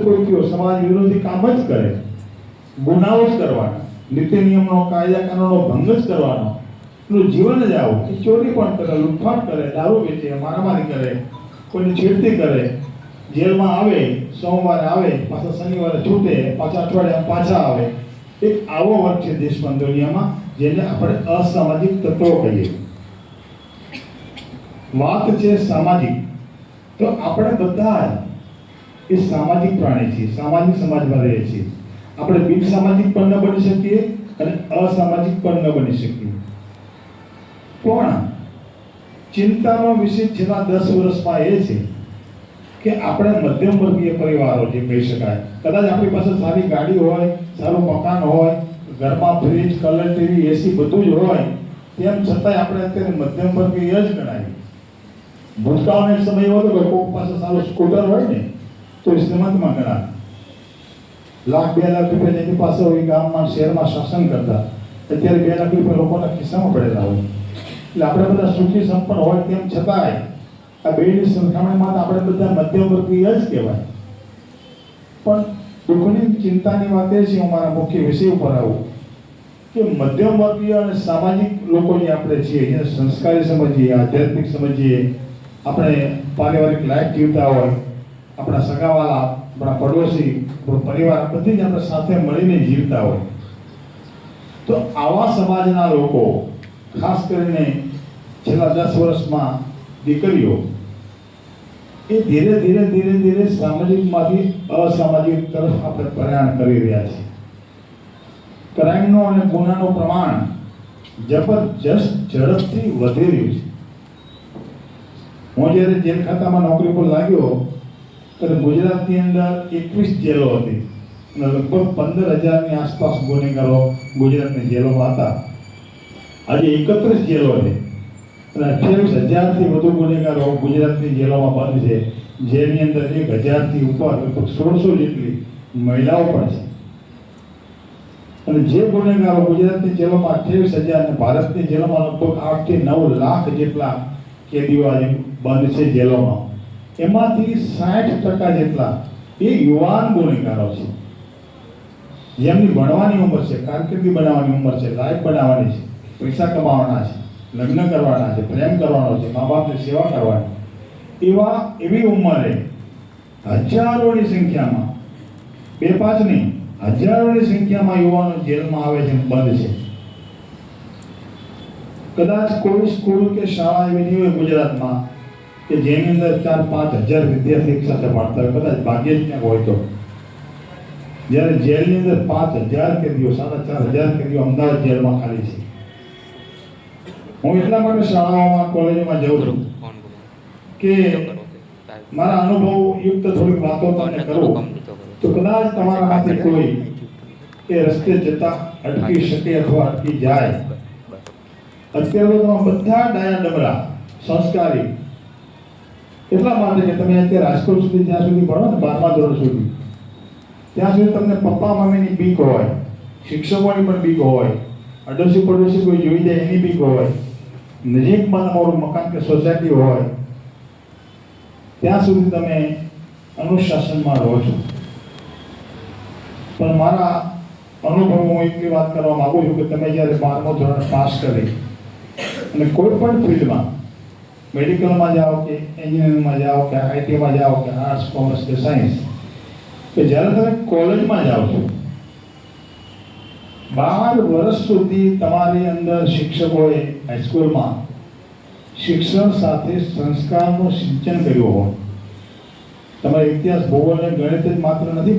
કોઈ થયો સમાજ વિરોધી કામ જ કરે, ગુનાઓ જ કરવાના, નીતિ નિયમનો કાયદા કાનૂનનો ભંગ જ કરવાનો, એનું જીવન જ આવું કે ચોરી પણ કરે, લૂંટફાટ કરે, દારૂ વેચે, મારામારી કરે, કોઈની છેડતી કરે, જેલમાં આવે, સોમવારે આવે, પાછા શનિવારે છૂટે, પાછા અઠવાડિયામાં પાછા આવે. એક આવો વર્ગ છે દેશમાં, દુનિયામાં, જેને આપણે અસામાજિક તત્વો કહીએ. વાત છે સામાજિક, તો આપણે બધા એ સામાજિક પ્રાણી છીએ, સામાજિક સમાજમાં રહીએ છીએ. આપણે બિન સામાજિક પણ ન બની શકીએ અને અસામાજિક પણ ન બની શકીએ. પણ ચિંતાનો વિષય છેલ્લા 10 વર્ષમાં એ છે કે આપણે મધ્યમ વર્ગીય પરિવારો જે કહી શકાય, કદાચ આપણી પાસે સારી ગાડી હોય, સારું મકાન હોય, ઘરમાં ફ્રીજ, કલર ટીવી, એસી બધું જ હોય, તેમ છતાંય આપણે અત્યારે મધ્યમ વર્ગીય જ ગણાય. ભૂતકાળનો એક સમય એવો હતો કે કોઈક પાસે સારું સ્કૂટર હોય ને તો એ શ્રીમંતમાં ગણાય. લાખ 2 લાખ રૂપિયા જેની પાસે હોય ગામમાં શહેરમાં શાસન કરતા. અત્યારે 2 લાખ રૂપિયા લોકોના ખિસ્સામાં પડેલા હોય. એટલે આપણે બધા સુખી સંપન્ન હોય તેમ છતાંય આ બેની સરખામણીમાં આપણે બધા મધ્યમ વર્ગીય જ કહેવાય. પણ દુઃખની ચિંતાની વાત એ છે, હું મારા મુખ્ય વિષય ઉપર આવું કે મધ્યમ વર્ગીય અને સામાજિક લોકો જે આપણે છીએ, જેને સંસ્કારી સમજીએ, આધ્યાત્મિક સમજીએ, આપણે પારિવારિક લાઈફ જીવતા હોય, આપણા સગાવાલા, આપણા પડોશી, આપણો પરિવાર, બધી જ આપણે સાથે મળીને જીવતા હોય, તો આવા સમાજના લોકો, ખાસ કરીને છેલ્લા 10 વર્ષમાં દીકરીઓ એ ધીરે ધીરે સામાજિકમાંથી અસામાજિક તરફ આપણે પ્રયાણ કરી રહ્યા છીએ. ક્રાઇમનો અને ગુનાનું પ્રમાણ જબરજસ્ત ઝડપથી વધી રહ્યું છે. હું જ્યારે જેલ ખાતામાં નોકરી પર લાગ્યો ત્યારે ગુજરાતની અંદર 21 જેલો હતી અને લગભગ 15,000ની આસપાસ ગુનેગારો ગુજરાતની જેલોમાં હતા. આજે 31 જેલો છે અને 28,000થી વધુ ગુનેગારો ગુજરાતની જેલોમાં બંધ છે. જેની અંદર 1,000થી ઉપર લગભગ 1600 જેટલી મહિલાઓ પણ છે. અને જે ગુનેગારો ગુજરાતની જેલોમાં 28,000 અને ભારતની જેલોમાં લગભગ 8 થી 9 લાખ જેટલા કેદીઓ આજે બંધ છે જેલોમાં. એમાંથી 60% જેટલા એ યુવાન ગુનેગારો છે, જેમની ભણવાની ઉંમર છે, કારકિર્દી બનાવવાની ઉંમર છે, લાઈફ બનાવવાની છે, પૈસા કમાવાના છે, લગ્ન કરવાના છે, પ્રેમ કરવાનો છે, મા બાપની સેવા કરવાની, એવી ઉંમરે હજારોની સંખ્યામાં, 2-5 નહીં, હજારોની સંખ્યામાં યુવાનો જેલમાં આવે છે, બંધ છે. કદાચ કોઈ સ્કૂલ કે શાળા એવી નહીં હોય ગુજરાતમાં કે જેની અંદર 4-5 હજાર વિદ્યાર્થી એક સાથે ભણતા હોય, કદાચ ભાગ્યે જ ક્યાંક હોય તો. જ્યારે જેલની અંદર 5,000 કેદીઓ, 4,500 કેદીઓ અમદાવાદ જેલમાં ખાલી છે. હું એટલા માટે શાળાઓમાં, કોલેજોમાં જઉં છું કે મારા અનુભવ યુક્ત થોડીક વાતો તમને કરું, તો કદાચ તમારામાંથી કોઈ એ રસ્તે જતા અટકી શકે અથવા અટકી જાય. અત્યારે તો બધા ડાયા ડમરા સંસ્કારી એટલા માટે કે તમે અત્યારે રાજકોટ સુધી જ્યાં સુધી ભણો ને 12મા ધોરણ સુધી, ત્યાં સુધી તમને પપ્પા મમ્મીની બીક હોય, શિક્ષકોની પણ બીક હોય, અડોશી પડોશી કોઈ જોઈ જાય એની બીક હોય, નજીકમાં તમારું મકાન કે સોસાયટી હોય, ત્યાં સુધી તમે અનુશાસનમાં રહો છો. પણ મારા અનુભવ હું એટલી વાત કરવા માંગુ છું કે તમે જ્યારે 12મું ધોરણ પાસ કરી અને કોઈ પણ ફિલ્ડમાં, મેડિકલમાં જાઓ કે એન્જિનિયરિંગમાં જાઓ કે આઈટીમાં જાઓ કે આર્ટ્સ, કોમર્સ કે સાયન્સ, કે જ્યારે તમે કોલેજમાં જાઓ છો, 12 વર્ષ સુધી તમારી અંદર શિક્ષકોએ હાઈસ્કૂલમાં શિક્ષણ સાથે સંસ્કારનું સિંચન કર્યું હોય. તમારે ઇતિહાસ, ભૂગોળ અને ગણિત જ માત્ર નથી